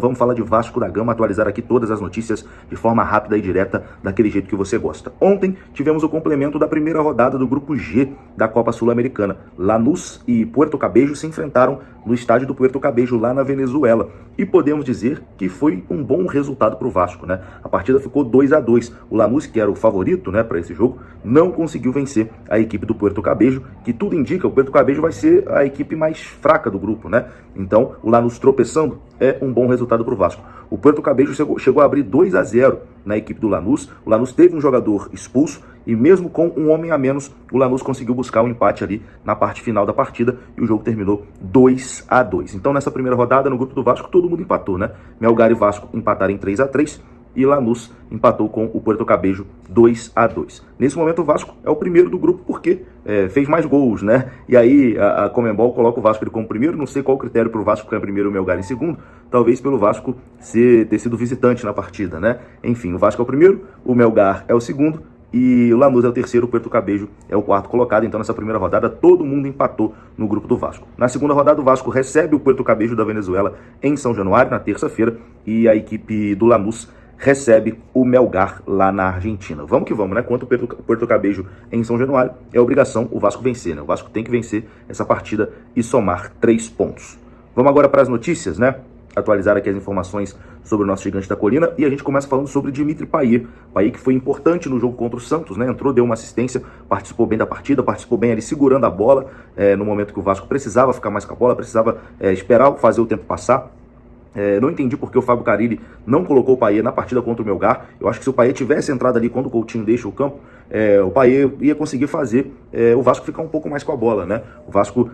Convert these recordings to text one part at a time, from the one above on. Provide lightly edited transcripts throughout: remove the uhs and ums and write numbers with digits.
Vamos falar de Vasco da Gama, atualizar aqui todas as notícias de forma rápida e direta, daquele jeito que você gosta. Ontem tivemos o complemento da primeira rodada do Grupo G da Copa Sul-Americana. Lanús e Puerto Cabello se enfrentaram no estádio do Puerto Cabello, lá na Venezuela. E podemos dizer que foi um bom resultado para o Vasco, né? A partida ficou 2-2. O Lanús, que era o favorito, né, para esse jogo, não conseguiu vencer a equipe do Puerto Cabello, que tudo indica, o Puerto Cabello vai ser a equipe mais fraca do grupo, né? Então, o Lanús tropeçando é um bom resultado para o Vasco. O Puerto Cabello chegou a abrir 2-0 na equipe do Lanús. O Lanús teve um jogador expulso e mesmo com um homem a menos, o Lanús conseguiu buscar um empate ali na parte final da partida e o jogo terminou 2-2. Então, nessa primeira rodada, no grupo do Vasco, todo mundo empatou, né? Melgar e Vasco empataram em 3-3 e Lanús empatou com o Puerto Cabello 2-2. Nesse momento o Vasco é o primeiro do grupo porque fez mais gols, né? E aí a Conmebol coloca o Vasco como primeiro, não sei qual o critério para o Vasco ficar em primeiro e o Melgar em segundo, talvez pelo Vasco ter sido visitante na partida, né? Enfim, o Vasco é o primeiro, o Melgar é o segundo, e o Lanús é o terceiro, o Puerto Cabello é o quarto colocado. Então nessa primeira rodada todo mundo empatou no grupo do Vasco. Na segunda rodada o Vasco recebe o Puerto Cabello da Venezuela em São Januário, na terça-feira, e a equipe do Lanús recebe o Melgar lá na Argentina. Vamos que vamos, né? Quanto o Puerto Cabello em São Januário, é obrigação o Vasco vencer, né? O Vasco tem que vencer essa partida e somar 3 pontos. Vamos agora para as notícias, né? Atualizar aqui as informações sobre o nosso gigante da colina, e a gente começa falando sobre Dimitri Payet. Payet, que foi importante no jogo contra o Santos, né? Entrou, deu uma assistência, participou bem da partida, participou bem ali segurando a bola, no momento que o Vasco precisava ficar mais com a bola, precisava esperar fazer o tempo passar. Não entendi porque o Fábio Carille não colocou o Payet na partida contra o Melgar. Eu acho que se o Payet tivesse entrado ali quando o Coutinho deixa o campo, o Payet ia conseguir fazer o Vasco ficar um pouco mais com a bola, né? O Vasco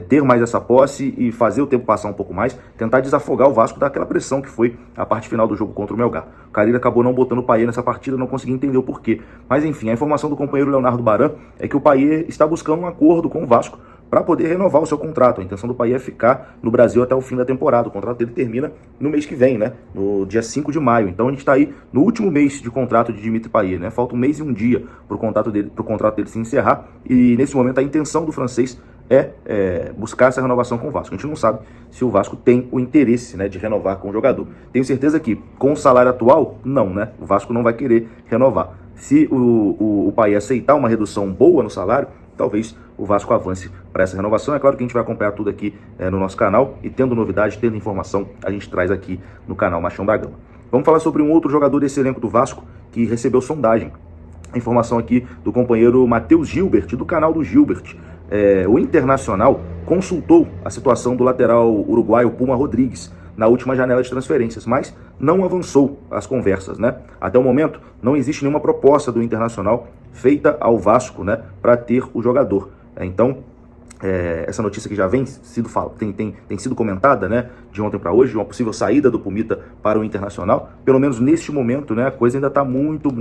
ter mais essa posse e fazer o tempo passar um pouco mais, tentar desafogar o Vasco daquela pressão que foi a parte final do jogo contra o Melgar. O Carille acabou não botando o Payet nessa partida, não consegui entender o porquê. Mas enfim, a informação do companheiro Leonardo Baran é que o Payet está buscando um acordo com o Vasco para poder renovar o seu contrato. A intenção do Payet é ficar no Brasil até o fim da temporada. O contrato dele termina no mês que vem, né? No dia 5 de maio. Então a gente está aí no último mês de contrato de Dimitri Payet, né? Falta um mês e um dia para o contrato dele se encerrar. E nesse momento a intenção do francês é buscar essa renovação com o Vasco. A gente não sabe se o Vasco tem o interesse, né, de renovar com o jogador. Tenho certeza que com o salário atual, não, né? O Vasco não vai querer renovar. Se o Payet aceitar uma redução boa no salário, talvez o Vasco avance para essa renovação. É claro que a gente vai acompanhar tudo aqui no nosso canal, e tendo novidade, tendo informação, a gente traz aqui no canal Machão da Gama. Vamos falar sobre um outro jogador desse elenco do Vasco que recebeu sondagem. A informação aqui do companheiro Matheus Gilbert, do canal do Gilbert. O Internacional consultou a situação do lateral uruguaio Puma Rodrigues na última janela de transferências, mas não avançou as conversas, né? Até o momento, não existe nenhuma proposta do Internacional feita ao Vasco, né, para ter o jogador. Então, essa notícia que já tem sido comentada, né, de ontem para hoje, de uma possível saída do Pumita para o Internacional, pelo menos neste momento, né, a coisa ainda está muito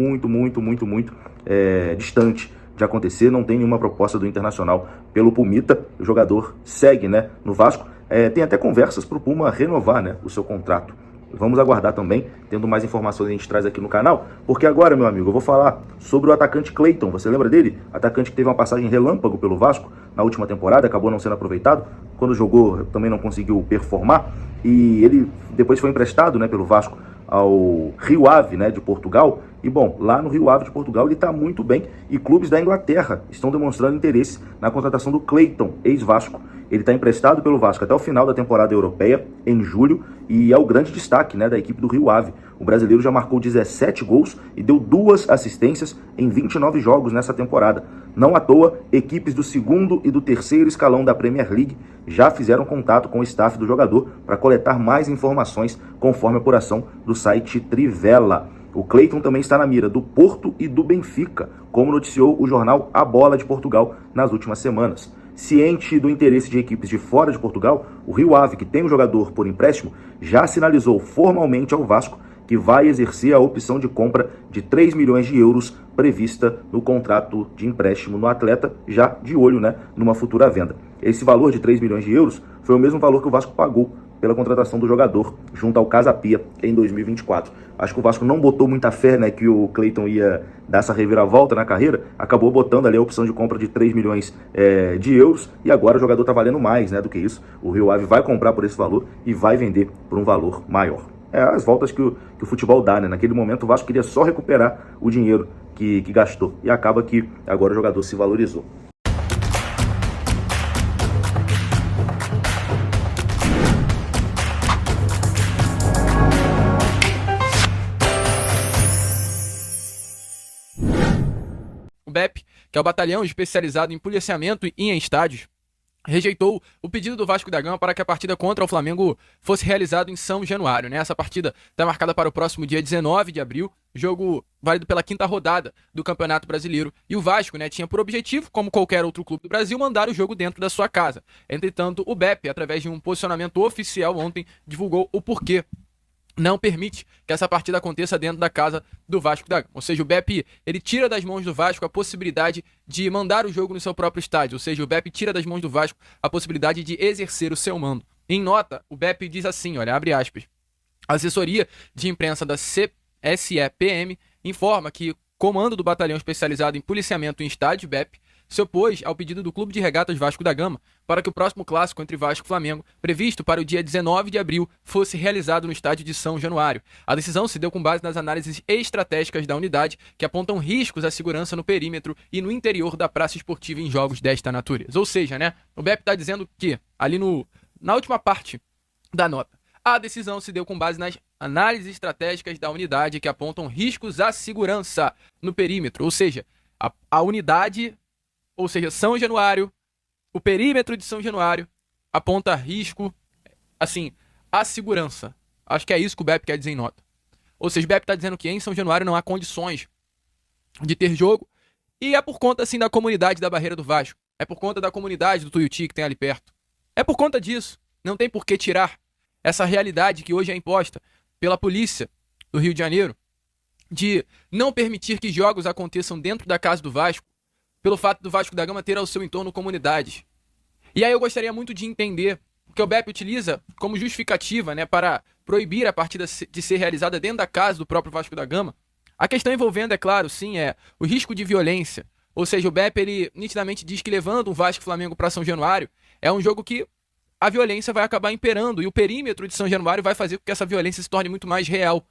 distante de acontecer. Não tem nenhuma proposta do Internacional pelo Pumita. O jogador segue, né, no Vasco. Tem até conversas para o Puma renovar, né, o seu contrato. Vamos aguardar também, tendo mais informações a gente traz aqui no canal, porque agora, meu amigo, eu vou falar sobre o atacante Cleiton. Você lembra dele? Atacante que teve uma passagem relâmpago pelo Vasco na última temporada, acabou não sendo aproveitado. Quando jogou, também não conseguiu performar, e ele depois foi emprestado, né, pelo Vasco ao Rio Ave, né, de Portugal. E bom, lá no Rio Ave de Portugal ele está muito bem, e clubes da Inglaterra estão demonstrando interesse na contratação do Cleiton, ex-Vasco. Ele está emprestado pelo Vasco até o final da temporada europeia, em julho, e é o grande destaque, né, da equipe do Rio Ave. O brasileiro já marcou 17 gols e deu 2 assistências em 29 jogos nessa temporada. Não à toa, equipes do segundo e do terceiro escalão da Premier League já fizeram contato com o staff do jogador para coletar mais informações, conforme a apuração do site Trivela. O Cleiton também está na mira do Porto e do Benfica, como noticiou o jornal A Bola de Portugal nas últimas semanas. Ciente do interesse de equipes de fora de Portugal, o Rio Ave, que tem o jogador por empréstimo, já sinalizou formalmente ao Vasco que vai exercer a opção de compra de 3 milhões de euros prevista no contrato de empréstimo no atleta, já de olho, né, numa futura venda. Esse valor de 3 milhões de euros foi o mesmo valor que o Vasco pagou pela contratação do jogador junto ao Casa Pia em 2024. Acho que o Vasco não botou muita fé, né, que o Cleiton ia dar essa reviravolta na carreira, acabou botando ali a opção de compra de 3 milhões de euros, e agora o jogador está valendo mais, né, do que isso. O Rio Ave vai comprar por esse valor e vai vender por um valor maior. É as voltas que o futebol dá, né? Naquele momento o Vasco queria só recuperar o dinheiro que gastou, e acaba que agora o jogador se valorizou. O BEP, que é o Batalhão Especializado em Policiamento e em Estádios, rejeitou o pedido do Vasco da Gama para que a partida contra o Flamengo fosse realizada em São Januário, né? Essa partida está marcada para o próximo dia 19 de abril, jogo válido pela 5ª rodada do Campeonato Brasileiro. E o Vasco, né, tinha por objetivo, como qualquer outro clube do Brasil, mandar o jogo dentro da sua casa. Entretanto, o BEP, através de um posicionamento oficial ontem, divulgou o porquê não permite que essa partida aconteça dentro da casa do Vasco da Gama. Ou seja, o BEP, ele tira das mãos do Vasco a possibilidade de mandar o jogo no seu próprio estádio. Ou seja, o BEP tira das mãos do Vasco a possibilidade de exercer o seu mando. Em nota, o BEP diz assim, olha, abre aspas, a assessoria de imprensa da CSEPM informa que o comando do Batalhão Especializado em Policiamento em Estádio, BEP, se opôs ao pedido do Clube de Regatas Vasco da Gama para que o próximo clássico entre Vasco e Flamengo, previsto para o dia 19 de abril, fosse realizado no estádio de São Januário. A decisão se deu com base nas análises estratégicas da unidade, que apontam riscos à segurança no perímetro e no interior da praça esportiva em jogos desta natureza. Ou seja, né, o BEP está dizendo que, ali na última parte da nota, a decisão se deu com base nas análises estratégicas da unidade, que apontam riscos à segurança no perímetro. Ou seja, a unidade... Ou seja, São Januário, o perímetro de São Januário aponta risco, assim, à segurança. Acho que é isso que o BEP quer dizer em nota. Ou seja, o BEP está dizendo que em São Januário não há condições de ter jogo, e é por conta, assim, da comunidade da Barreira do Vasco. É por conta da comunidade do Tuiuti que tem ali perto. É por conta disso. Não tem por que tirar essa realidade que hoje é imposta pela polícia do Rio de Janeiro de não permitir que jogos aconteçam dentro da casa do Vasco, pelo fato do Vasco da Gama ter ao seu entorno comunidades. E aí eu gostaria muito de entender o que o BEP utiliza como justificativa, né, para proibir a partida de ser realizada dentro da casa do próprio Vasco da Gama. A questão envolvendo, é claro, sim, é o risco de violência. Ou seja, o BEP, ele nitidamente diz que levando o Vasco e Flamengo para São Januário, é um jogo que a violência vai acabar imperando, e o perímetro de São Januário vai fazer com que essa violência se torne muito mais real.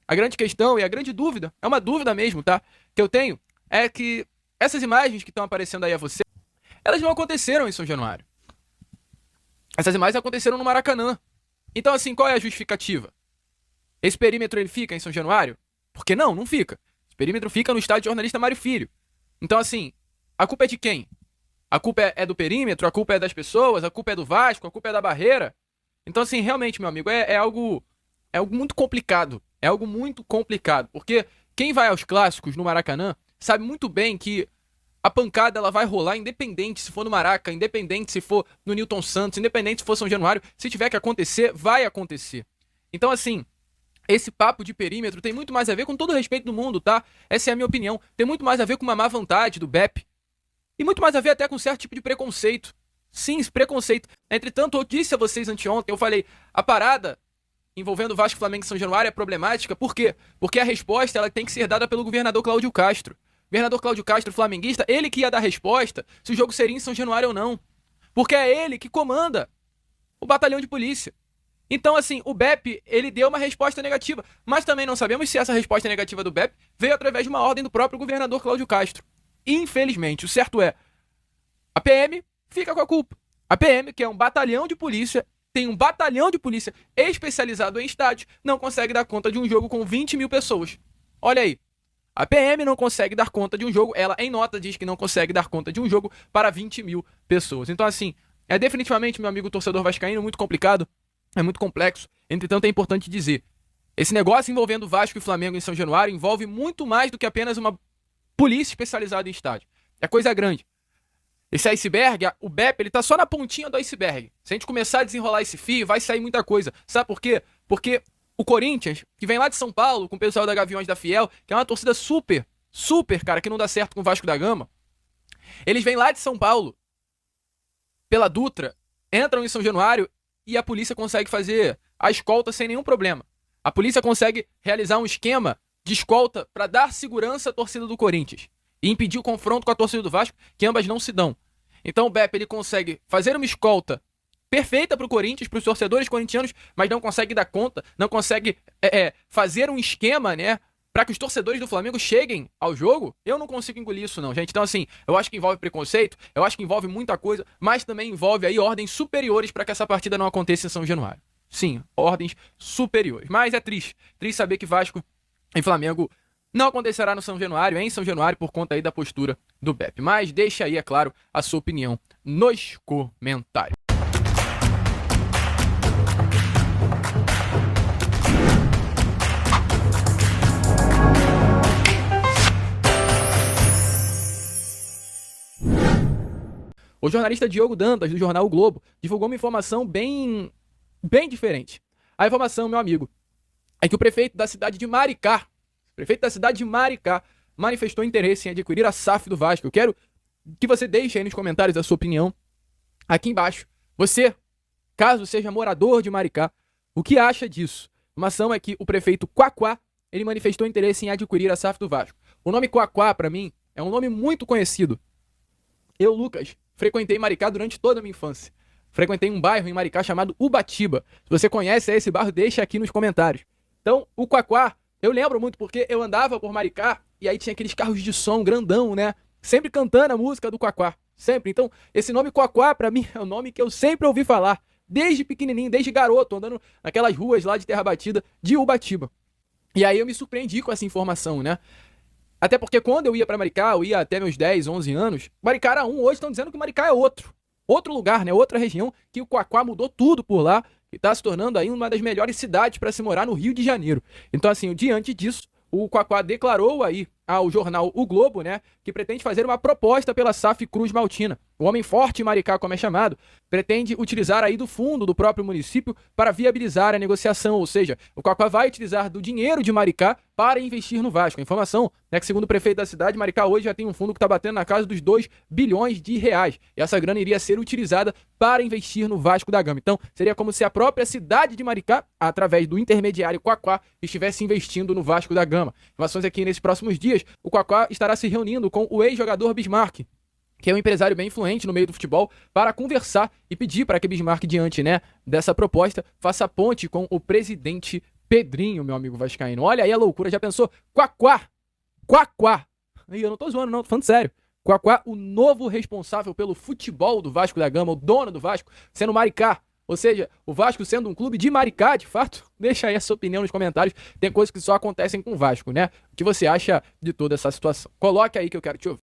A grande questão e a grande dúvida, é uma dúvida mesmo, tá, que eu tenho, é que essas imagens que estão aparecendo aí a você, elas não aconteceram em São Januário. Essas imagens aconteceram no Maracanã. Então, assim, qual é a justificativa? Esse perímetro, ele fica em São Januário? Porque não fica. Esse perímetro fica no estádio Jornalista Mário Filho. Então, assim, a culpa é de quem? A culpa é do perímetro, a culpa é das pessoas, a culpa é do Vasco, a culpa é da Barreira? Então, assim, realmente, meu amigo, é algo muito complicado. É algo muito complicado. Porque quem vai aos clássicos no Maracanã sabe muito bem que a pancada ela vai rolar independente se for no Maraca, independente se for no Newton Santos, independente se for São Januário. Se tiver que acontecer, vai acontecer. Então, assim, esse papo de perímetro tem muito mais a ver, com todo o respeito do mundo, tá? Essa é a minha opinião. Tem muito mais a ver com uma má vontade do BEP. E muito mais a ver até com um certo tipo de preconceito. Sim, esse preconceito. Entretanto, eu disse a vocês anteontem, eu falei, a parada envolvendo Vasco, Flamengo e São Januário é problemática. Por quê? Porque a resposta ela tem que ser dada pelo governador Cláudio Castro. O governador Cláudio Castro, flamenguista, ele que ia dar resposta se o jogo seria em São Januário ou não. Porque é ele que comanda o batalhão de polícia. Então, assim, o BEP, ele deu uma resposta negativa. Mas também não sabemos se essa resposta negativa do BEP veio através de uma ordem do próprio governador Cláudio Castro. Infelizmente, o certo é, a PM fica com a culpa. A PM, que é um batalhão de polícia, tem um batalhão de polícia especializado em estádios, não consegue dar conta de um jogo com 20 mil pessoas. Olha aí. A PM não consegue dar conta de um jogo, ela em nota diz que não consegue dar conta de um jogo para 20 mil pessoas. Então, assim, é definitivamente, meu amigo torcedor vascaíno, muito complicado, é muito complexo. Entretanto, é importante dizer, esse negócio envolvendo Vasco e Flamengo em São Januário envolve muito mais do que apenas uma polícia especializada em estádio. É coisa grande. Esse iceberg, o BEP, ele tá só na pontinha do iceberg. Se a gente começar a desenrolar esse fio, vai sair muita coisa. Sabe por quê? Porque o Corinthians, que vem lá de São Paulo, com o pessoal da Gaviões da Fiel, que é uma torcida super, cara, que não dá certo com o Vasco da Gama, eles vêm lá de São Paulo, pela Dutra, entram em São Januário e a polícia consegue fazer a escolta sem nenhum problema. A polícia consegue realizar um esquema de escolta para dar segurança à torcida do Corinthians e impedir o confronto com a torcida do Vasco, que ambas não se dão. Então o BEP ele consegue fazer uma escolta perfeita para o Corinthians, para os torcedores corintianos, mas não consegue dar conta, não consegue fazer um esquema, né, para que os torcedores do Flamengo cheguem ao jogo. Eu não consigo engolir isso não, gente. Então assim, eu acho que envolve preconceito, eu acho que envolve muita coisa, mas também envolve aí ordens superiores para que essa partida não aconteça em São Januário. Sim, ordens superiores. Mas é triste saber que Vasco e Flamengo não acontecerá no São Januário, em São Januário, por conta aí da postura do BEP. Mas deixa aí, é claro, a sua opinião nos comentários. O jornalista Diogo Dantas, do jornal O Globo, divulgou uma informação bem diferente. A informação, meu amigo, é que o prefeito da cidade de Maricá, manifestou interesse em adquirir a SAF do Vasco. Eu quero que você deixe aí nos comentários a sua opinião aqui embaixo. Você, caso seja morador de Maricá, o que acha disso? A informação é que o prefeito Quaquá, ele manifestou interesse em adquirir a SAF do Vasco. O nome Quaquá, para mim, é um nome muito conhecido. Eu, Lucas, frequentei Maricá durante toda a minha infância. Frequentei um bairro em Maricá chamado Ubatiba. Se você conhece esse bairro, deixa aqui nos comentários. Então, o Quaquá, eu lembro muito porque eu andava por Maricá e aí tinha aqueles carros de som grandão, né? Sempre cantando a música do Quaquá. Sempre. Então, esse nome Quaquá, pra mim, é o nome que eu sempre ouvi falar. Desde pequenininho, desde garoto, andando naquelas ruas lá de terra batida de Ubatiba. E aí eu me surpreendi com essa informação, né? Até porque quando eu ia pra Maricá, eu ia até meus 10, 11 anos, Maricá era um, hoje estão dizendo que Maricá é outro. Outro lugar, né? Outra região, que o Quaquá mudou tudo por lá e tá se tornando aí uma das melhores cidades para se morar no Rio de Janeiro. Então, assim, diante disso, o Quaquá declarou aí ao jornal O Globo, né, que pretende fazer uma proposta pela SAF Cruz Maltina. O homem forte Maricá, como é chamado, pretende utilizar aí do fundo do próprio município para viabilizar a negociação, ou seja, o Quaquá vai utilizar do dinheiro de Maricá para investir no Vasco. A informação é que, segundo o prefeito da cidade, Maricá hoje já tem um fundo que está batendo na casa dos 2 bilhões de reais. E essa grana iria ser utilizada para investir no Vasco da Gama. Então, seria como se a própria cidade de Maricá, através do intermediário Quaquá, estivesse investindo no Vasco da Gama. Informações aqui nesses próximos dias, o Quaquá estará se reunindo com o ex-jogador Bismarck, que é um empresário bem influente no meio do futebol, para conversar e pedir para que Bismarck, diante, né, dessa proposta, faça ponte com o presidente Pedrinho, meu amigo vascaíno. Olha aí a loucura, já pensou? Quaquá! E eu não tô zoando não, tô falando sério. Quaquá, o novo responsável pelo futebol do Vasco da Gama, o dono do Vasco, sendo Maricá. Ou seja, o Vasco sendo um clube de Maricá, de fato. Deixa aí a sua opinião nos comentários. Tem coisas que só acontecem com o Vasco, né? O que você acha de toda essa situação? Coloque aí que eu quero te ouvir.